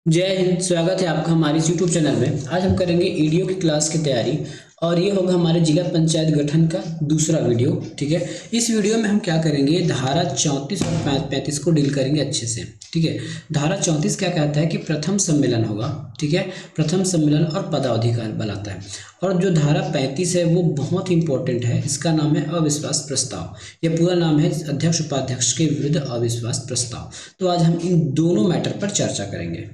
जय हिंद। स्वागत है आपका हमारे इस यूट्यूब चैनल में। आज हम करेंगे ईडीओ की क्लास की तैयारी और ये होगा हमारे जिला पंचायत गठन का दूसरा वीडियो। ठीक है, इस वीडियो में हम क्या करेंगे, धारा 34 और 35 को डील करेंगे अच्छे से। ठीक है, धारा 34 क्या कहता है कि प्रथम सम्मेलन होगा। ठीक है, प्रथम सम्मेलन और पदावधि का बनाता है। और जो धारा 35 है वो बहुत इंपॉर्टेंट है, इसका नाम है अविश्वास प्रस्ताव। यह पूरा नाम है अध्यक्ष उपाध्यक्ष के विरुद्ध अविश्वास प्रस्ताव। तो आज हम इन दोनों मैटर पर चर्चा करेंगे।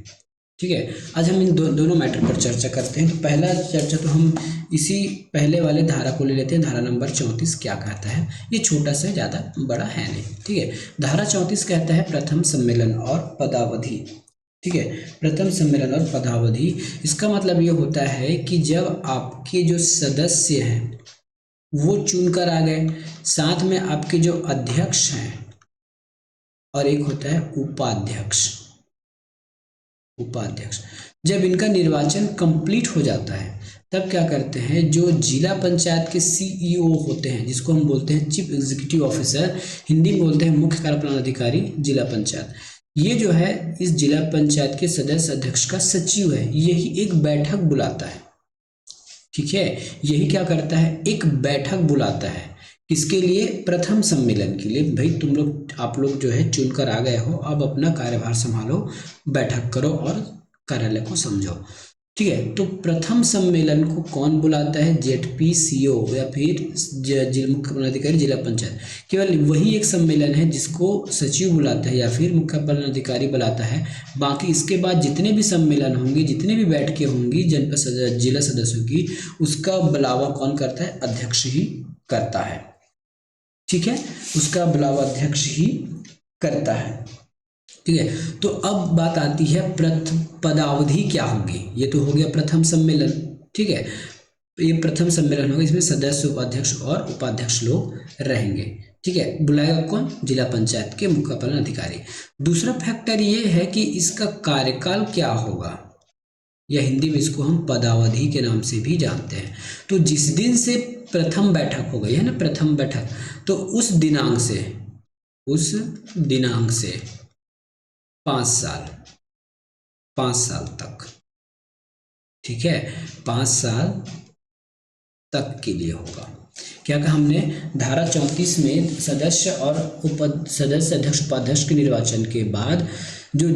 ठीक है, आज हम इन दोनों मैटर पर चर्चा करते हैं। तो पहला चर्चा तो हम इसी पहले वाले धारा को ले लेते हैं। धारा नंबर 34 क्या कहता है, ये छोटा सा, ज़्यादा बड़ा है नहीं। ठीक है, धारा 34 कहता है प्रथम सम्मेलन और पदावधि। ठीक है, प्रथम सम्मेलन और पदावधि, इसका मतलब ये होता है कि जब आपके जो सदस्य हैं वो चुनकर आ गए, साथ में आपके जो अध्यक्ष हैं और एक होता है उपाध्यक्ष। उपाध्यक्ष जब इनका निर्वाचन कंप्लीट हो जाता है तब क्या करते हैं, जो जिला पंचायत के सीईओ होते हैं, जिसको हम बोलते हैं चीफ एग्जीक्यूटिव ऑफिसर, हिंदी में बोलते हैं मुख्य कार्यपालन अधिकारी जिला पंचायत, ये जो है इस जिला पंचायत के सदस्य अध्यक्ष का सचिव है, यही एक बैठक बुलाता है। ठीक है, यही क्या करता है, एक बैठक बुलाता है। किसके लिए? प्रथम सम्मेलन के लिए। भाई तुम लोग, आप लोग जो है चुनकर आ गए हो, अब अपना कार्यभार संभालो, बैठक करो और कार्यालय को समझो। ठीक है, तो प्रथम सम्मेलन को कौन बुलाता है? जेडपीसीओ या फिर मुख्य पदाधिकारी जिला पंचायत। केवल वही एक सम्मेलन है जिसको सचिव बुलाता है या फिर मुख्य पदाधिकारी बुलाता है। बाकी इसके बाद जितने भी सम्मेलन होंगे, जितने भी बैठकें होंगी जनपद जिला सदस्यों की, उसका बुलावा कौन करता है? अध्यक्ष ही करता है। ठीक है, उसका बुलावा अध्यक्ष ही करता है। ठीक है, तो अब बात आती है पदावधि क्या होगी। ये तो हो गया प्रथम सम्मेलन। ठीक है, ये प्रथम सम्मेलन होगा, इसमें सदस्य, उपाध्यक्ष और उपाध्यक्ष लोग रहेंगे। ठीक है, बुलाएगा कौन? जिला पंचायत के मुख्य कार्यपालन अधिकारी। दूसरा फैक्टर ये है कि इसका कार्यकाल क्या होगा, या हिंदी में इसको हम पदावधि के नाम से भी जानते हैं। तो जिस दिन से प्रथम बैठक हो गई है ना, प्रथम बैठक, तो उस दिनांक से 5 साल, 5 साल तक। ठीक है, 5 साल तक के लिए होगा। क्या कहा हमने? धारा 34 में सदस्य और सदस्य, अध्यक्ष, उपाध्यक्ष के निर्वाचन के बाद जो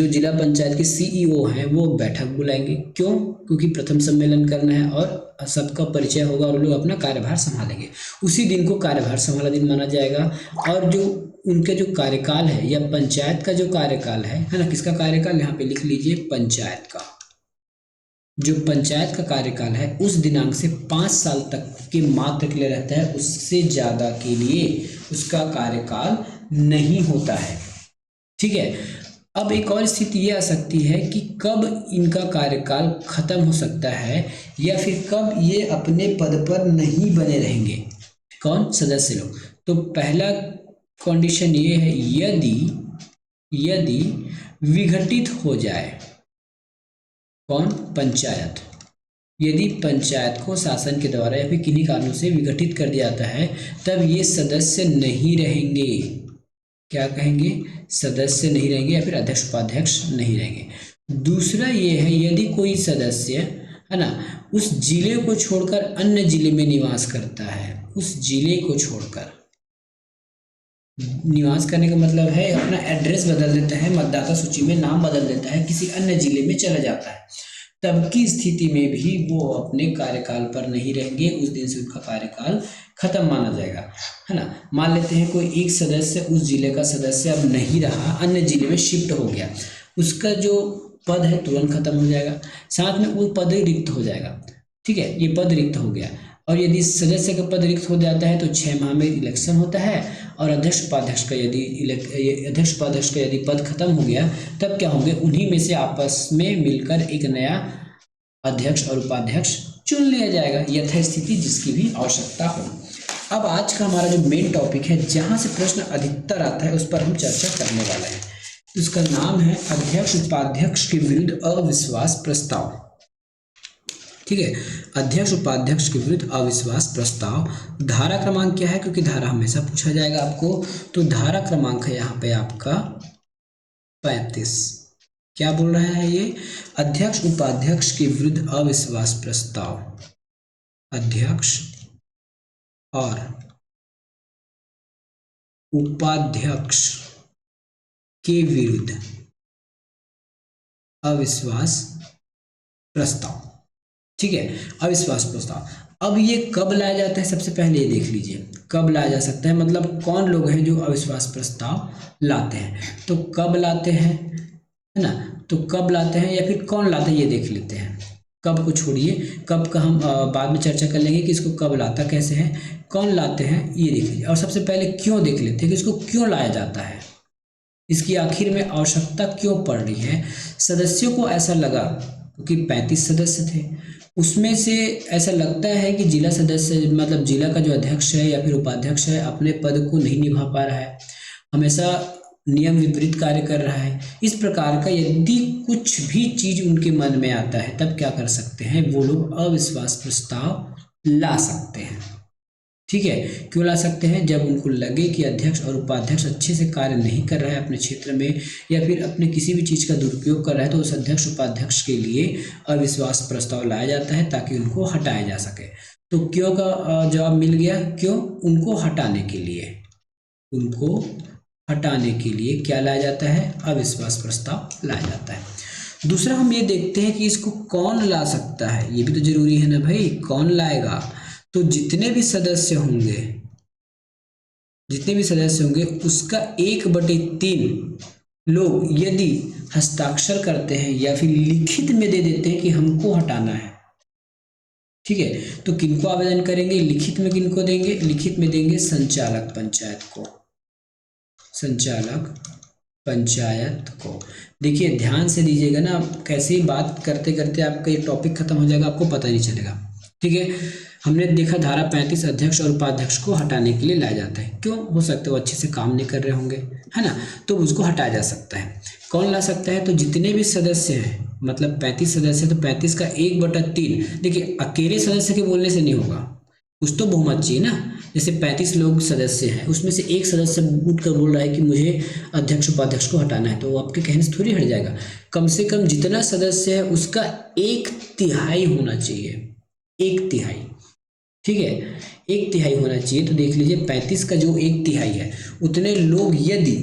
जिला पंचायत के सीईओ हैं वो बैठक बुलाएंगे। क्यों? क्योंकि प्रथम सम्मेलन करना है और सबका परिचय होगा और लोग अपना कार्यभार संभालेंगे। उसी दिन को कार्यभार संभाला दिन माना जाएगा। और जो उनके जो कार्यकाल है, या पंचायत का जो कार्यकाल है ना, किसका कार्यकाल यहाँ पे लिख लीजिए, पंचायत का। जो पंचायत का कार्यकाल है उस दिनांक से 5 साल तक के मात्र के लिए रहता है, उससे ज्यादा के लिए उसका कार्यकाल नहीं होता है। ठीक है, अब एक और स्थिति ये आ सकती है कि कब इनका कार्यकाल खत्म हो सकता है, या फिर कब ये अपने पद पर नहीं बने रहेंगे। कौन? सदस्य लोग। तो पहला कंडीशन ये है, यदि विघटित हो जाए। कौन? पंचायत। यदि पंचायत को शासन के द्वारा या फिर किन्हीं कारणों से विघटित कर दिया जाता है, तब ये सदस्य नहीं रहेंगे। क्या कहेंगे? सदस्य नहीं रहेंगे या फिर अध्यक्ष उपाध्यक्ष नहीं रहेंगे। दूसरा ये है, यदि कोई सदस्य है ना उस जिले को छोड़कर अन्य जिले में निवास करता है, उस जिले को छोड़कर निवास करने का मतलब है अपना एड्रेस बदल देता है, मतदाता सूची में नाम बदल देता है, किसी अन्य जिले में चला जाता है, तब की स्थिति में भी वो अपने कार्यकाल पर नहीं रहेंगे। उस दिन से उनका कार्यकाल खत्म माना जाएगा, है ना। मान लेते हैं कोई एक सदस्य, उस जिले का सदस्य अब नहीं रहा, अन्य जिले में शिफ्ट हो गया, उसका जो पद है तुरंत खत्म हो जाएगा, साथ में वो पद रिक्त हो जाएगा। ठीक है, ये पद रिक्त हो गया। और यदि सदस्य का पद रिक्त हो जाता है तो 6 माह में इलेक्शन होता है। और अध्यक्ष उपाध्यक्ष का यदि पद खत्म हो गया, तब क्या होंगे, उन्हीं में से आपस में मिलकर एक नया अध्यक्ष और उपाध्यक्ष चुन लिया जाएगा, यथास्थिति जिसकी भी आवश्यकता हो। अब आज का हमारा जो मेन टॉपिक है, जहां से प्रश्न अधिकतर आता है, उस पर हम चर्चा करने वाले हैं। उसका नाम है अध्यक्ष उपाध्यक्ष के विरुद्ध अविश्वास प्रस्ताव। ठीक है, अध्यक्ष उपाध्यक्ष के विरुद्ध अविश्वास प्रस्ताव। धारा क्रमांक क्या है, क्योंकि धारा हमेशा पूछा जाएगा आपको, तो धारा क्रमांक है यहाँ पे आपका 35। क्या बोल रहा है ये? अध्यक्ष उपाध्यक्ष के विरुद्ध अविश्वास प्रस्ताव, अध्यक्ष और उपाध्यक्ष के विरुद्ध अविश्वास प्रस्ताव। ठीक है, अविश्वास प्रस्ताव। अब ये कब लाया जाता है, सबसे पहले ये देख लीजिए कब लाया जा सकता है, मतलब कौन लोग हैं जो अविश्वास प्रस्ताव लाते हैं। तो कब लाते हैं, है ना, तो कब लाते हैं या फिर कौन लाते हैं ये देख लेते हैं। कब को छोड़िए, कब का हम बाद में चर्चा कर लेंगे कि इसको कब लाता कैसे है, कौन लाते हैं ये देख लीजिए। और सबसे पहले क्यों देख लेते हैं कि इसको क्यों लाया जाता है, इसकी आखिर में आवश्यकता क्यों पड़ रही है। सदस्यों को ऐसा लगा, क्योंकि 35 सदस्य थे, उसमें से ऐसा लगता है कि जिला सदस्य मतलब जिला का जो अध्यक्ष है या फिर उपाध्यक्ष है अपने पद को नहीं निभा पा रहा है, हमेशा नियम विपरीत कार्य कर रहा है। इस प्रकार का यदि कुछ भी चीज उनके मन में आता है तब क्या कर सकते हैं, वो लोग अविश्वास प्रस्ताव ला सकते हैं। ठीक है, क्यों ला सकते हैं, जब उनको लगे कि अध्यक्ष और उपाध्यक्ष अच्छे से कार्य नहीं कर रहा है अपने क्षेत्र में या फिर अपने किसी भी चीज़ का दुरुपयोग कर रहा है, तो उस अध्यक्ष उपाध्यक्ष के लिए अविश्वास प्रस्ताव लाया जाता है ताकि उनको हटाया जा सके। तो क्यों का जवाब मिल गया, क्यों, उनको हटाने के लिए, उनको हटाने के लिए क्या लाया जाता है, अविश्वास प्रस्ताव लाया जाता है। दूसरा हम ये देखते हैं कि इसको कौन ला सकता है, ये भी तो जरूरी है ना भाई, कौन लाएगा। तो जितने भी सदस्य होंगे, जितने भी सदस्य होंगे उसका 1/3 लोग यदि हस्ताक्षर करते हैं या फिर लिखित में दे देते हैं कि हमको हटाना है। ठीक है, तो किनको आवेदन करेंगे, लिखित में किनको देंगे, लिखित में देंगे संचालक पंचायत को, संचालक पंचायत को। देखिए ध्यान से दीजिएगा ना, कैसे बात करते करते आपका ये टॉपिक खत्म हो जाएगा, आपको पता नहीं चलेगा। ठीक है, हमने देखा धारा 35 अध्यक्ष और उपाध्यक्ष को हटाने के लिए लाया जाता है। क्यों, हो सकता है वो अच्छे से काम नहीं कर रहे होंगे, है ना, तो उसको हटाया जा सकता है। कौन ला सकता है, तो जितने भी सदस्य हैं, मतलब 35 सदस्य, तो 35 का 1/3। देखिए अकेले सदस्य के बोलने से नहीं होगा, कुछ तो बहुमत चाहिए ना। जैसे 35 लोग सदस्य हैं, उसमें से एक सदस्य उठ कर बोल रहा है कि मुझे अध्यक्ष उपाध्यक्ष को हटाना है, तो वो आपके कहने से थोड़ी हट जाएगा। कम से कम जितना सदस्य है उसका 1/3 होना चाहिए, 1/3। ठीक है, 1/3 होना चाहिए। तो देख लीजिए 35 का जो 1/3 है, उतने लोग यदि,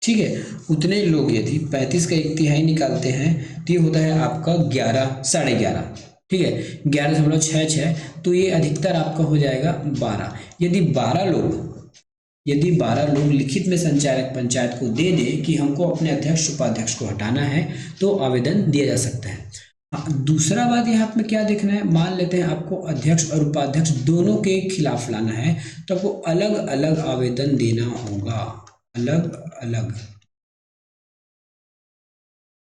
ठीक है, उतने लोग यदि 35 का 1/3 निकालते हैं तो ये होता है आपका 11, 11.5। ठीक है, 11.66, तो ये अधिकतर आपका हो जाएगा 12। यदि 12 लोग लिखित में संचालक पंचायत को दे दे कि हमको अपने अध्यक्ष उपाध्यक्ष को हटाना है, तो आवेदन दिया जा सकता है। दूसरा बात यहाँ में क्या देखना है, मान लेते हैं आपको अध्यक्ष और उपाध्यक्ष दोनों के खिलाफ लाना है, तो आपको अलग अलग आवेदन देना होगा, अलग अलग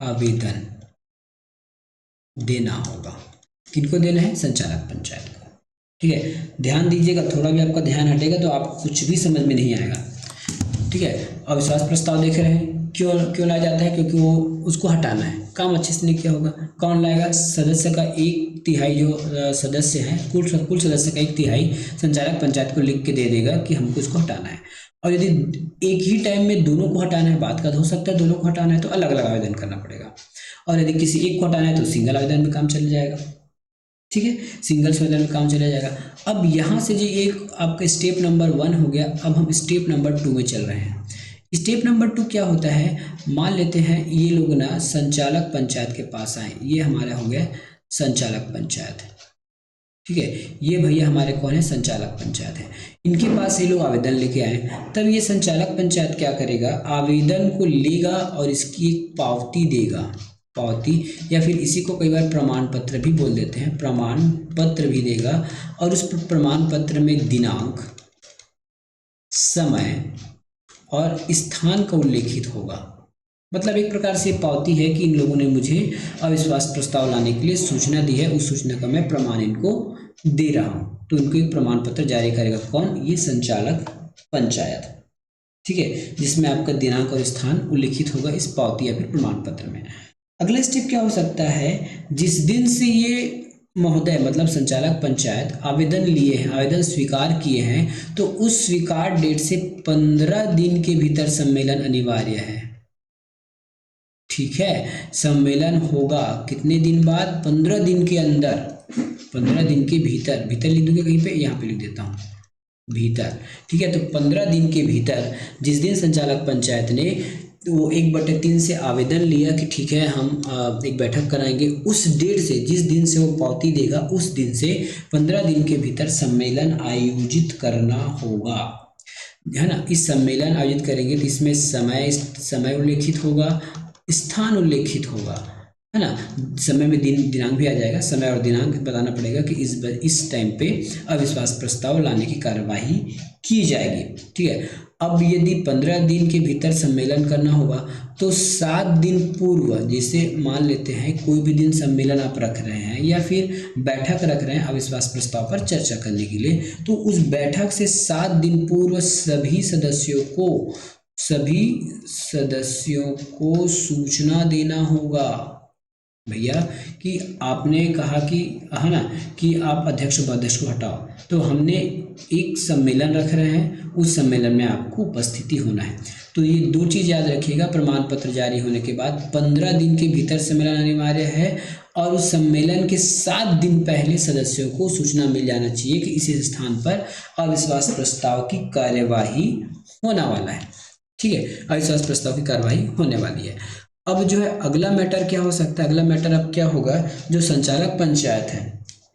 आवेदन देना होगा। किनको देना है, संचालक पंचायत को। ठीक है, ध्यान दीजिएगा, थोड़ा भी आपका ध्यान हटेगा तो आप कुछ भी समझ में नहीं आएगा। ठीक है, अविश्वास प्रस्ताव देख रहे हैं, क्यों लाया जाता है, क्योंकि वो उसको हटाना है, काम अच्छे से नहीं किया होगा। कौन लाएगा, सदस्य का 1/3 जो सदस्य हैं, कुल सदस्य का 1/3 संचालक पंचायत को लिख के दे देगा कि हमको इसको हटाना है। और यदि एक ही टाइम में दोनों को हटाना है, बात का हो सकता है दोनों को हटाना है, तो अलग अलग आवेदन करना पड़ेगा। और यदि किसी एक को हटाना है तो सिंगल आवेदन में काम चल जाएगा। ठीक है, सिंगल आवेदन में काम चला जाएगा। अब यहाँ से जो एक आपका स्टेप नंबर 1 हो गया, अब हम स्टेप नंबर 2 में चल रहे हैं। स्टेप नंबर 2 क्या होता है, मान लेते हैं ये लोग ना संचालक पंचायत के पास आए, ये हमारा हो गया संचालक पंचायत। ठीक है, ये भैया हमारे कौन है, संचालक पंचायत है। इनके पास ये लोग आवेदन लेके आए, तब ये संचालक पंचायत क्या करेगा, आवेदन को लेगा और इसकी एक पावती देगा, पावती, या फिर इसी को कई बार प्रमाण पत्र भी बोल देते हैं, प्रमाण पत्र भी देगा। और उस प्रमाण पत्र में दिनांक, समय और स्थान का उल्लेखित होगा। मतलब एक प्रकार से पावती है कि इन लोगों ने मुझे अविश्वास प्रस्ताव लाने के लिए सूचना दी है, उस सूचना का मैं प्रमाण इनको दे रहा हूँ। तो इनको एक प्रमाण पत्र जारी करेगा कौन, ये संचालक पंचायत। ठीक है, जिसमें आपका दिनांक और स्थान उल्लिखित होगा इस पावती या फिर प्रमाण पत्र में। अगला स्टेप क्या हो सकता है, जिस दिन से ये महोदय मतलब संचालक पंचायत आवेदन लिए हैं, आवेदन स्वीकार किए हैं, तो उस स्वीकार डेट से 15 दिन के भीतर सम्मेलन अनिवार्य है। ठीक है। सम्मेलन होगा कितने दिन बाद? 15 दिन के अंदर, 15 दिन के भीतर। भीतर लिख दूंगा कहीं पे, यहाँ पे लिख देता हूँ भीतर, ठीक है। तो 15 दिन के भीतर जिस दिन संचालक पंचायत ने वो 1/3 से आवेदन लिया कि ठीक है हम एक बैठक कराएंगे, उस डेट से, जिस दिन से वो पावती देगा उस दिन से 15 दिन के भीतर सम्मेलन आयोजित करना होगा, है ना। इस सम्मेलन आयोजित करेंगे तो इसमें समय उल्लेखित होगा, स्थान उल्लेखित होगा, है ना। समय में दिनांक भी आ जाएगा, समय और दिनांक बताना पड़ेगा कि इस टाइम पे अविश्वास प्रस्ताव लाने की कार्यवाही की जाएगी, ठीक है। अब यदि 15 दिन के भीतर सम्मेलन करना होगा तो 7 दिन पूर्व, जैसे मान लेते हैं कोई भी दिन सम्मेलन आप रख रहे हैं या फिर बैठक रख रहे हैं अविश्वास प्रस्ताव पर चर्चा करने के लिए, तो उस बैठक से 7 दिन पूर्व सभी सदस्यों को सूचना देना होगा भैया कि आपने कहा कि, है ना, कि आप अध्यक्ष उपाध्यक्ष को हटाओ, तो हमने एक सम्मेलन रख रहे हैं, उस सम्मेलन में आपको उपस्थिति होना है। तो ये 2 चीज़ याद रखिएगा, प्रमाण पत्र जारी होने के बाद 15 दिन के भीतर सम्मेलन अनिवार्य है, और उस सम्मेलन के 7 दिन पहले सदस्यों को सूचना मिल जाना चाहिए कि इस स्थान पर अविश्वास प्रस्ताव की कार्यवाही होने वाला है, ठीक है। अविश्वास प्रस्ताव की कार्यवाही होने वाली है। अब जो है अगला मैटर क्या हो सकता है? अगला मैटर अब क्या होगा, जो संचालक पंचायत है,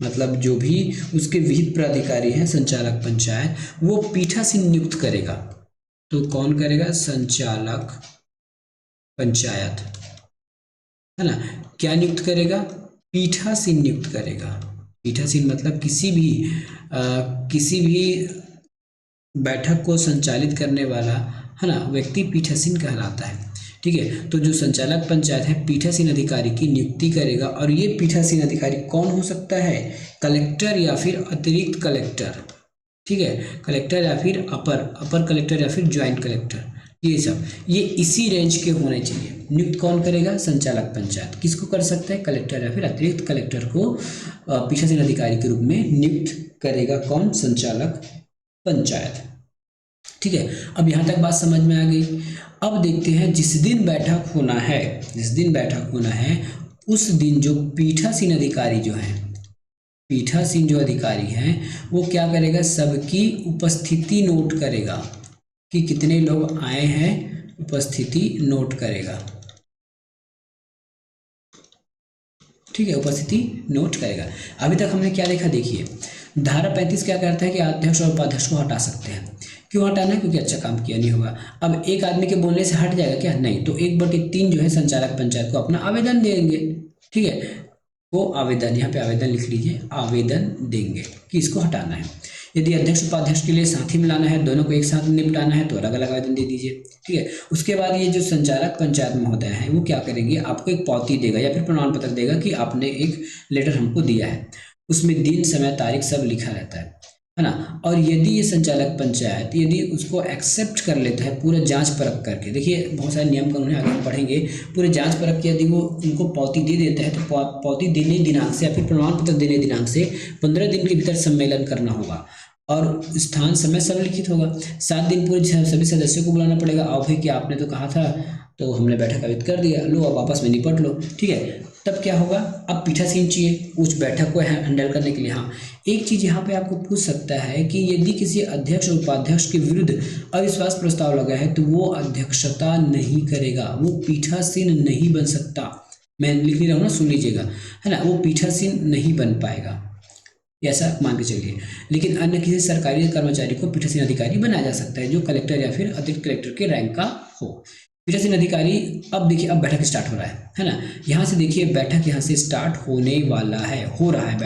मतलब जो भी उसके विहित प्राधिकारी हैं संचालक पंचायत, वो पीठासीन नियुक्त करेगा। तो कौन करेगा? संचालक पंचायत, है ना। क्या नियुक्त करेगा? पीठासीन नियुक्त करेगा। पीठासीन मतलब किसी भी बैठक को संचालित करने वाला, है ना, व्यक्ति पीठासीन कहलाता है, ठीक है। तो जो संचालक पंचायत है पीठासीन अधिकारी की नियुक्ति करेगा, और ये पीठासीन अधिकारी कौन हो सकता है? कलेक्टर या फिर अतिरिक्त कलेक्टर, ठीक है। कलेक्टर या फिर अपर कलेक्टर या फिर ज्वाइंट कलेक्टर, ये सब ये इसी रेंज के होने चाहिए। नियुक्त कौन करेगा? संचालक पंचायत। किसको कर सकता है? कलेक्टर या फिर अतिरिक्त कलेक्टर को पीठासीन अधिकारी के रूप में नियुक्त करेगा। कौन? संचालक पंचायत, ठीक है। अब यहाँ तक बात समझ में आ गई। अब देखते हैं जिस दिन बैठक होना है उस दिन जो पीठासीन अधिकारी हैं वो क्या करेगा? सबकी उपस्थिति नोट करेगा कि कितने लोग आए हैं, उपस्थिति नोट करेगा, ठीक है। उपस्थिति नोट करेगा। अभी तक हमने क्या देखा? देखिए धारा 35 क्या कहता है कि अध्यक्ष और उपाध्यक्ष को हटा सकते हैं। क्यों हटाना? क्योंकि अच्छा काम किया नहीं होगा। अब एक आदमी के बोलने से हट जाएगा क्या? नहीं। तो 1/3 जो है संचालक पंचायत को अपना आवेदन देंगे, ठीक है। वो आवेदन, यहाँ पे आवेदन लिख लीजिए, आवेदन देंगे कि इसको हटाना है। यदि अध्यक्ष उपाध्यक्ष के लिए साथ ही मिलाना है, दोनों को एक साथ निपटाना है, तो अलग अलग आवेदन दे दीजिए, ठीक है। उसके बाद ये जो संचालक पंचायत महोदय हैं वो क्या करेंगे? आपको एक पावती देगा या फिर प्रमाण पत्र देगा कि आपने एक लेटर हमको दिया है, उसमें दिन समय तारीख सब लिखा रहता है ना। और यदि ये संचालक पंचायत यदि उसको एक्सेप्ट कर लेता है पूरा जांच परख करके, देखिए बहुत सारे नियम कानून है, आगे हम पढ़ेंगे, पूरे जांच परख के यदि वो उनको पावती दे देता है तो पावती देने दिनांक से या फिर प्रमाण पत्र देने दिनांक से 15 दिन के भीतर सम्मेलन करना होगा, और स्थान समय सब लिखित होगा। 7 दिन पूर्व सभी सदस्यों को बुलाना पड़ेगा। आओ भाई कि आपने तो कहा था, तो हमने बैठक आयोजित कर दिया, लो अब आपस में निपट लो, ठीक है। तब क्या होगा? अब पीठासीन चाहिए उस बैठक को हैंडल करने के लिए। हाँ, एक चीज यहाँ पे आपको पूछ सकता है कि यदि किसी अध्यक्ष और उपाध्यक्ष के विरुद्ध अविश्वास प्रस्ताव लगा है तो वो अध्यक्षता नहीं करेगा, वो पीठासीन नहीं बन सकता। मैं लिख नहीं रहा हूँ ना, सुन लीजिएगा, है ना। वो पीठासीन नहीं बन पाएगा, ऐसा मान के चलिए। लेकिन अन्य किसी सरकारी कर्मचारी को पीठासीन अधिकारी बनाया जा सकता है जो कलेक्टर या फिर अतिरिक्त कलेक्टर के रैंक का हो। पीठासीन अधिकारी, अब देखिए अब बैठक स्टार्ट हो रहा है ना। यहाँ से देखिए बैठक यहाँ से स्टार्ट होने वाला है, हो रहा है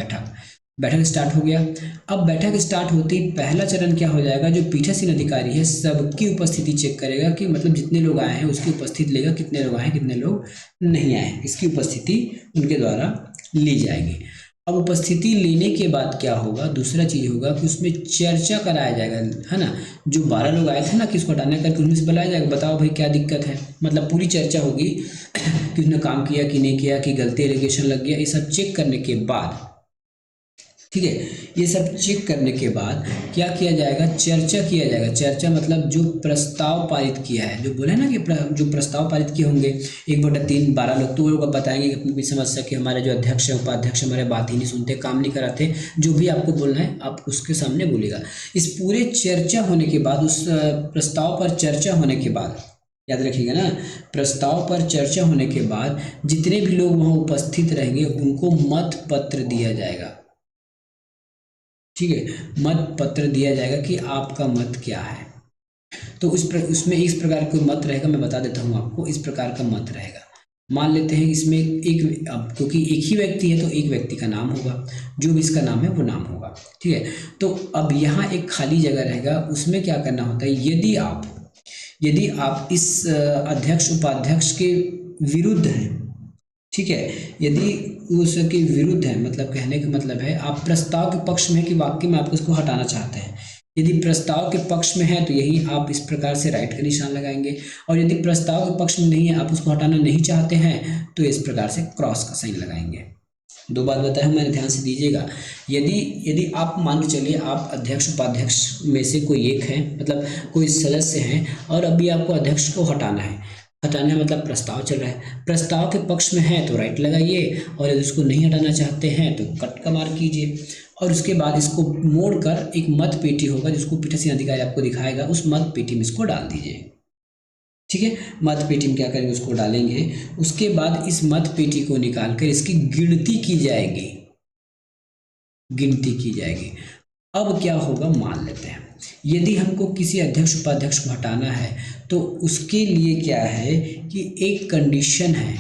बैठक स्टार्ट हो गया। अब बैठक स्टार्ट होते ही पहला चरण क्या हो जाएगा? जो पीठासीन अधिकारी है सबकी उपस्थिति चेक करेगा कि मतलब जितने लोग आए हैं उसकी उपस्थिति लेगा, कितने लोग आए हैं कितने लोग नहीं आए हैं, इसकी उपस्थिति उनके द्वारा ली जाएगी। अब उपस्थिति लेने के बाद क्या होगा? दूसरा चीज होगा कि उसमें चर्चा कराया जाएगा, है ना। जो 12 लोग आए थे ना किसको हटाने करके, उनमें से बुलाया जाएगा, बताओ भाई क्या दिक्कत है, मतलब पूरी चर्चा होगी कि उसने काम किया कि नहीं किया, कि गलती एलिगेशन लग गया, ये सब चेक करने के बाद ठीक है। ये सब चेक करने के बाद क्या किया जाएगा, चर्चा किया जाएगा। चर्चा मतलब जो प्रस्ताव पारित किया है, जो बोले ना कि जो प्रस्ताव पारित किए होंगे 1/3 12 लोग, तो वो लोग बताएंगे कि अपनी भी समस्या कि हमारे जो अध्यक्ष है उपाध्यक्ष हमारे बात ही नहीं सुनते, काम नहीं कराते, जो भी आपको बोलना है आप उसके सामने बोलेगा। इस पूरे चर्चा होने के बाद, उस प्रस्ताव पर चर्चा होने के बाद, याद रखिएगा ना, प्रस्ताव पर चर्चा होने के बाद जितने भी लोग वहां उपस्थित रहेंगे उनको मत पत्र दिया जाएगा। ठीक है, मत पत्र दिया जाएगा कि आपका मत क्या है। तो उसमें इस प्रकार का मत रहेगा, मैं बता देता हूँ आपको, इस प्रकार का मत रहेगा। मान लेते हैं इसमें एक, अब क्योंकि एक ही व्यक्ति है तो एक व्यक्ति का नाम होगा, जो भी इसका नाम है वो नाम होगा। ठीक है, तो अब यहाँ एक खाली जगह रहेगा, उसमें क्या करना होता है, यदि आप इस अध्यक्ष उपाध्यक्ष के विरुद्ध हैं, ठीक है, यदि उसके विरुद्ध है, मतलब कहने का मतलब है आप प्रस्ताव के पक्ष में कि वाक्य में आप उसको हटाना चाहते हैं। यदि प्रस्ताव के पक्ष में है तो यही आप इस प्रकार से राइट का निशान लगाएंगे, और यदि प्रस्ताव के पक्ष में नहीं है, आप उसको हटाना नहीं चाहते हैं, तो इस प्रकार से क्रॉस का साइन लगाएंगे। दो बात बताया मैंने, ध्यान से दीजिएगा। यदि आप मान के चलिए आप अध्यक्ष उपाध्यक्ष में से कोई एक है, मतलब कोई सदस्य हैं, और अभी आपको अध्यक्ष को हटाना मतलब प्रस्ताव चल रहा है, प्रस्ताव के पक्ष में है तो राइट लगाइए, और यदि उसको नहीं हटाना चाहते हैं तो कट का मार्क कीजिए, और उसके बाद इसको मोड़कर एक मत पेटी होगा जिसको पीठासीन अधिकारी आपको दिखाएगा, उस मत पेटी में इसको डाल दीजिए। ठीक है, मत पेटी में क्या करेंगे, उसको डालेंगे। उसके बाद इस मत पेटी को निकालकर इसकी गिनती की जाएगी, अब क्या होगा मान लेते हैं, यदि हमको किसी अध्यक्ष उपाध्यक्ष को हटाना है तो उसके लिए क्या है कि एक कंडीशन है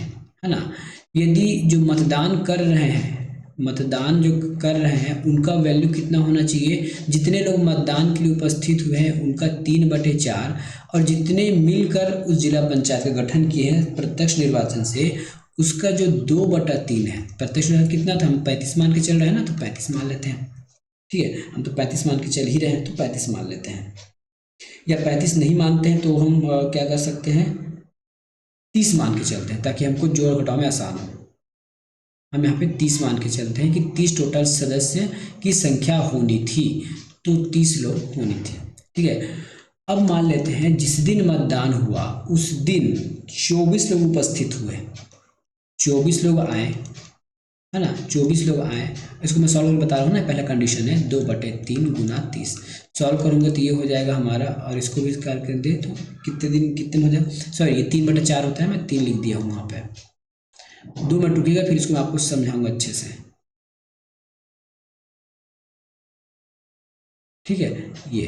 ना, यदि जो मतदान जो कर रहे हैं उनका वैल्यू कितना होना चाहिए, जितने लोग मतदान के लिए उपस्थित हुए हैं उनका 3/4, और जितने मिलकर उस जिला पंचायत का गठन किए हैं प्रत्यक्ष निर्वाचन से, उसका जो 2/3 है। प्रत्यक्ष निर्वाचन कितना था, हम 35 मान के चल रहे हैं ना, तो 35 मान लेते हैं। ठीक है, हम तो 35 मान के चल ही रहे हैं तो 35 मान लेते हैं, या 35 नहीं मानते हैं तो हम क्या कर सकते हैं, 30 मान के चलते हैं, ताकि हमको जोड़ घटाव में आसान हो। हम यहाँ पे 30 मान के चलते हैं कि 30 टोटल सदस्य की संख्या होनी थी, तो 30 लोग होनी थी। ठीक है, अब मान लेते हैं जिस दिन मतदान हुआ उस दिन 24 लोग उपस्थित हुए, 24 लोग आए, है ना, 24 लोग आए। इसको मैं सॉल्व करके बता रहा हूँ ना, पहला कंडीशन है 2/3 × 30, सॉल्व करूँगा तो ये हो जाएगा हमारा, और इसको भी कर दे तो कितने हो जाए, सॉरी ये 3/4 होता है, मैं 3 लिख दिया हूँ वहाँ पे, 2 मिनट रुकिएगा फिर इसको मैं आपको समझाऊंगा अच्छे से। ठीक है, ये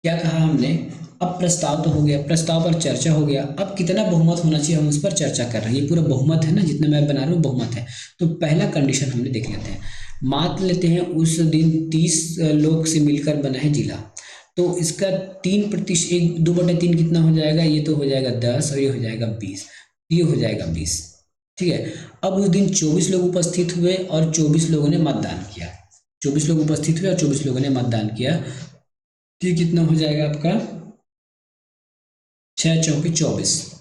क्या कहा हमने, अब प्रस्ताव तो हो गया, प्रस्ताव पर चर्चा हो गया, अब कितना बहुमत होना चाहिए हम उस पर चर्चा कर रहे हैं। ये पूरा बहुमत है ना, जितना मैं बना रहा हूँ बहुमत है। तो पहला कंडीशन हमने देख लेते हैं, मान लेते हैं उस दिन 30 लोग से मिलकर बना है जिला, तो इसका 3% 2/3 कितना हो जाएगा, ये तो हो जाएगा 10, और ये हो जाएगा 20, ये हो जाएगा 20। ठीक है, अब उस दिन 24 लोग उपस्थित हुए और 24 लोगों ने मतदान किया, 24 लोग उपस्थित हुए और 24 लोगों ने मतदान किया, ये कितना हो जाएगा आपका, 6 चौके 24,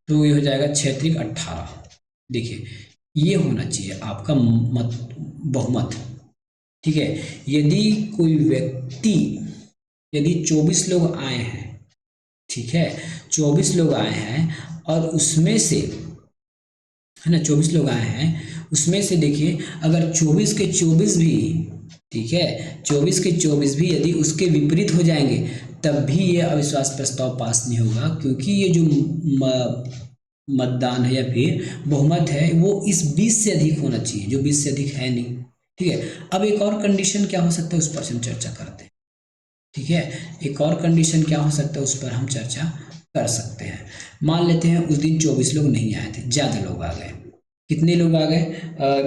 तो ये हो जाएगा 6 त्रिक 18। देखिए ये होना चाहिए आपका बहुमत। ठीक है, यदि कोई व्यक्ति, यदि 24 लोग आए हैं, ठीक है, 24 लोग आए हैं और उसमें से, है ना, 24 लोग आए हैं, उसमें से देखिए अगर 24 के 24 भी, ठीक है, 24 के 24 भी यदि उसके विपरीत हो जाएंगे तब भी ये अविश्वास प्रस्ताव पास नहीं होगा, क्योंकि ये जो मतदान है या फिर बहुमत है वो इस 20 से अधिक होना चाहिए, जो 20 से अधिक है नहीं। ठीक है, अब एक और कंडीशन क्या हो सकता है उस पर हम चर्चा करते हैं। ठीक है, एक और कंडीशन क्या हो सकता है उस पर हम चर्चा कर सकते हैं। मान लेते हैं उस दिन 24 लोग नहीं आए थे, ज्यादा लोग आ गए, कितने लोग आ गए,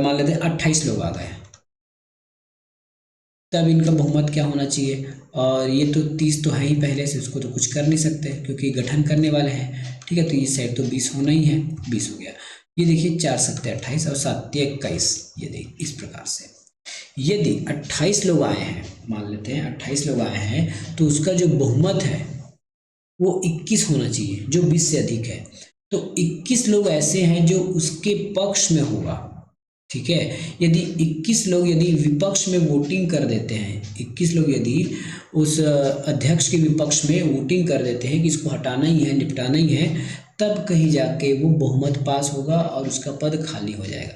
मान लेते हैं 28 लोग आ गए, तब इनका बहुमत क्या होना चाहिए, और ये तो 30 तो है ही पहले से, उसको तो कुछ कर नहीं सकते क्योंकि गठन करने वाले हैं। ठीक है, तो ये साइड तो 20 होना ही है, 20 हो गया। ये देखिए 4 7 28 और 7 21, ये देखिए इस प्रकार से यदि 28 लोग आए हैं, मान लेते हैं 28 लोग आए हैं, तो उसका जो बहुमत है वो 21 होना चाहिए, जो 20 से अधिक है। तो 21 लोग ऐसे हैं जो उसके पक्ष में होगा, ठीक है। यदि 21 लोग यदि विपक्ष में वोटिंग कर देते हैं, 21 लोग यदि उस अध्यक्ष के विपक्ष में वोटिंग कर देते हैं कि इसको हटाना ही है, निपटाना ही है, तब कहीं जाके वो बहुमत पास होगा और उसका पद खाली हो जाएगा।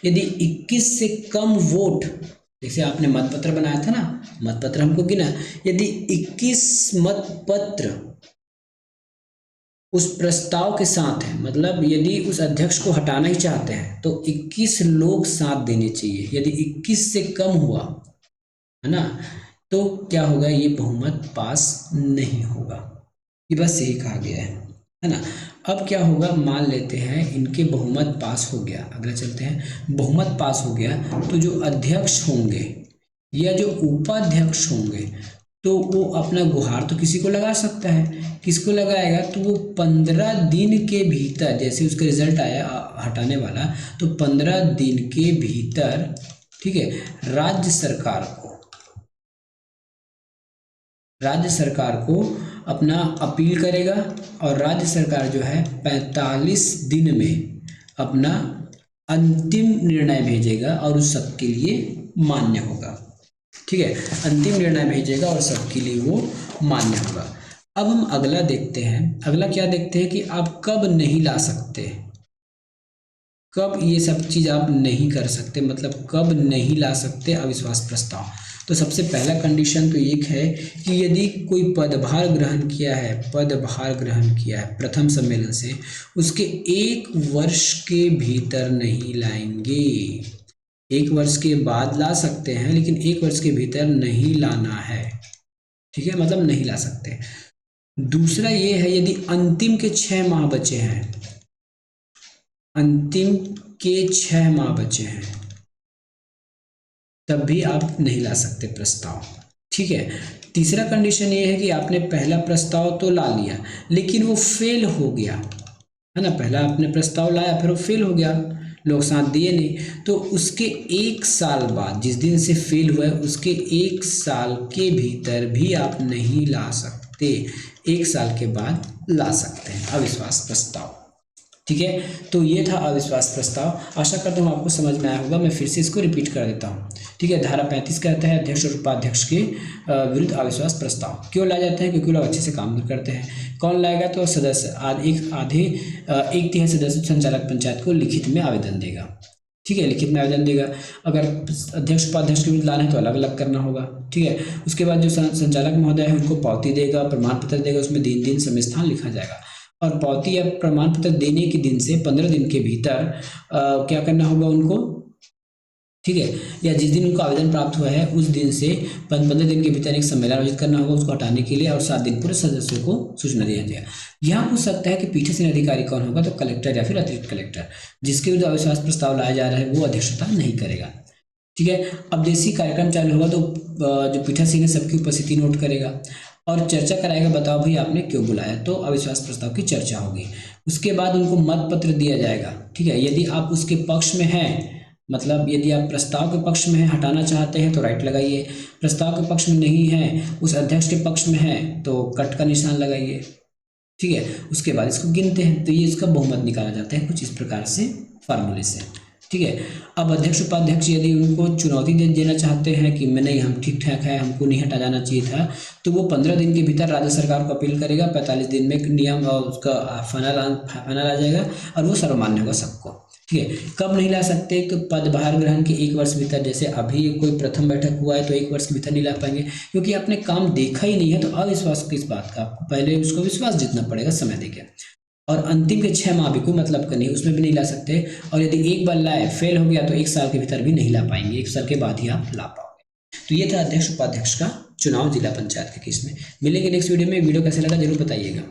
यदि 21 से कम वोट, जैसे आपने मतपत्र बनाया था ना, मतपत्र हमको गिना, यदि 21 मतपत्र उस प्रस्ताव के साथ है, मतलब यदि उस अध्यक्ष को हटाना ही चाहते हैं तो 21 लोग साथ देने चाहिए। यदि 21 से कम हुआ, है ना, तो क्या होगा, ये बहुमत पास नहीं होगा। ये बस यही कहा गया है ना। अब क्या होगा, मान लेते हैं इनके बहुमत पास हो गया, अगला चलते हैं। बहुमत पास हो गया तो जो अध्यक्ष होंगे या जो उपाध्यक्ष होंगे तो वो अपना गुहार तो किसी को लगा सकता है। किसको लगाएगा, तो वो 15 दिन के भीतर, जैसे उसका रिजल्ट आया हटाने वाला, तो 15 दिन के भीतर, ठीक है, राज्य सरकार को अपना अपील करेगा और राज्य सरकार जो है 45 दिन में अपना अंतिम निर्णय भेजेगा और उस सबके लिए मान्य होगा। ठीक है, अंतिम निर्णय भेजेगा और सबके लिए वो मान्य होगा। अब हम अगला देखते हैं। अगला क्या देखते हैं कि आप कब नहीं ला सकते, कब ये सब चीज़ आप नहीं कर सकते, मतलब कब नहीं ला सकते अविश्वास प्रस्ताव। तो सबसे पहला कंडीशन तो एक है कि यदि कोई पदभार ग्रहण किया है प्रथम सम्मेलन से, उसके 1 वर्ष के भीतर नहीं लाएंगे। 1 वर्ष के बाद ला सकते हैं लेकिन 1 वर्ष के भीतर नहीं लाना है। ठीक है, मतलब नहीं ला सकते। दूसरा ये है, यदि अंतिम के 6 माह बचे हैं, अंतिम के 6 माह बचे हैं, तब भी आप नहीं ला सकते प्रस्ताव। ठीक है। तीसरा कंडीशन ये है कि आपने पहला प्रस्ताव तो ला लिया लेकिन वो फेल हो गया, है ना, पहला आपने प्रस्ताव लाया फिर वो फेल हो गया, लोग साथ दिए नहीं, तो उसके 1 साल बाद, जिस दिन से फेल हुआ है उसके 1 साल के भीतर भी आप नहीं ला सकते। 1 साल के बाद ला सकते हैं अविश्वास प्रस्ताव। ठीक है, तो ये था अविश्वास प्रस्ताव। आशा करता हूँ आपको समझ में आया होगा। मैं फिर से इसको रिपीट कर देता हूँ। ठीक है, धारा 35 कहता है अध्यक्ष और उपाध्यक्ष के विरुद्ध अविश्वास प्रस्ताव क्यों लाए जाते हैं, क्योंकि लोग अच्छे से काम करते हैं। कौन लाएगा, तो सदस्य एक तिहाई सदस्य संचालक पंचायत को लिखित में आवेदन देगा। ठीक है, लिखित में आवेदन देगा। अगर अध्यक्ष उपाध्यक्ष के विरुद्ध लाना है तो अलग अलग करना होगा। ठीक है, उसके बाद जो संचालक महोदय है उनको पावती देगा, प्रमाण पत्र देगा, उसमें दिन समय लिखा जाएगा और पावती या प्रमाण पत्र देने के दिन से 15 दिन के भीतर क्या करना होगा उनको, ठीक है, या जिस दिन उनको आवेदन प्राप्त हुआ है उस दिन से 15 दिन के भीतर एक सम्मेलन आयोजित करना होगा उसको हटाने के लिए और 7 दिन पूरे सदस्यों को सूचना दिया जाएगा। यहाँ पूछ सकता है कि पीठासीन अधिकारी कौन होगा, तो कलेक्टर या फिर अतिरिक्त कलेक्टर। जिसके विरुद्ध अविश्वास प्रस्ताव लाया जा रहा है वो अध्यक्षता नहीं करेगा। ठीक है, अब जैसे ही कार्यक्रम चालू होगा तो जो पीठासीन है सबकी उपस्थिति नोट करेगा और चर्चा कराएगा, बताओ भाई आपने क्यों बुलाया, तो अविश्वास प्रस्ताव की चर्चा होगी। उसके बाद उनको मत पत्र दिया जाएगा। ठीक है, यदि आप उसके पक्ष में हैं, मतलब यदि आप प्रस्ताव के पक्ष में हैं, हटाना चाहते हैं तो राइट लगाइए, प्रस्ताव के पक्ष में नहीं है, उस अध्यक्ष के पक्ष में है तो कट का निशान लगाइए। ठीक है, उसके बाद इसको गिनते हैं तो ये इसका बहुमत निकाला जाता है कुछ इस प्रकार से फार्मूले से। ठीक है, अब अध्यक्ष उपाध्यक्ष यदि उनको चुनौती देना चाहते हैं कि मैं नहीं, हम ठीक ठाक है, हमको नहीं हटा जाना चाहिए था, तो वो 15 दिन के भीतर राज्य सरकार को अपील करेगा, 45 दिन में एक नियम उसका फाइनल आ जाएगा और वो सर्वमान्य होगा सबको। ठीक है, कब नहीं ला सकते, तो पदभार ग्रहण के 1 वर्ष भीतर, जैसे अभी कोई प्रथम बैठक हुआ है तो 1 वर्ष के भीतर नहीं ला पाएंगे क्योंकि आपने काम देखा ही नहीं है, तो अविश्वास किस बात का, आपको पहले उसको विश्वास जीतना पड़ेगा समय देके। और अंतिम के 6 माह भी कोई मतलब का नहीं, उसमें भी नहीं ला सकते। और यदि एक बार लाए फेल हो गया तो 1 साल के भीतर भी नहीं ला पाएंगे, 1 साल के बाद ही आप ला पाओगे। तो ये था अध्यक्ष उपाध्यक्ष का चुनाव जिला पंचायत के केस में। मिलेंगे नेक्स्ट वीडियो में। वीडियो कैसे लगा जरूर बताइएगा।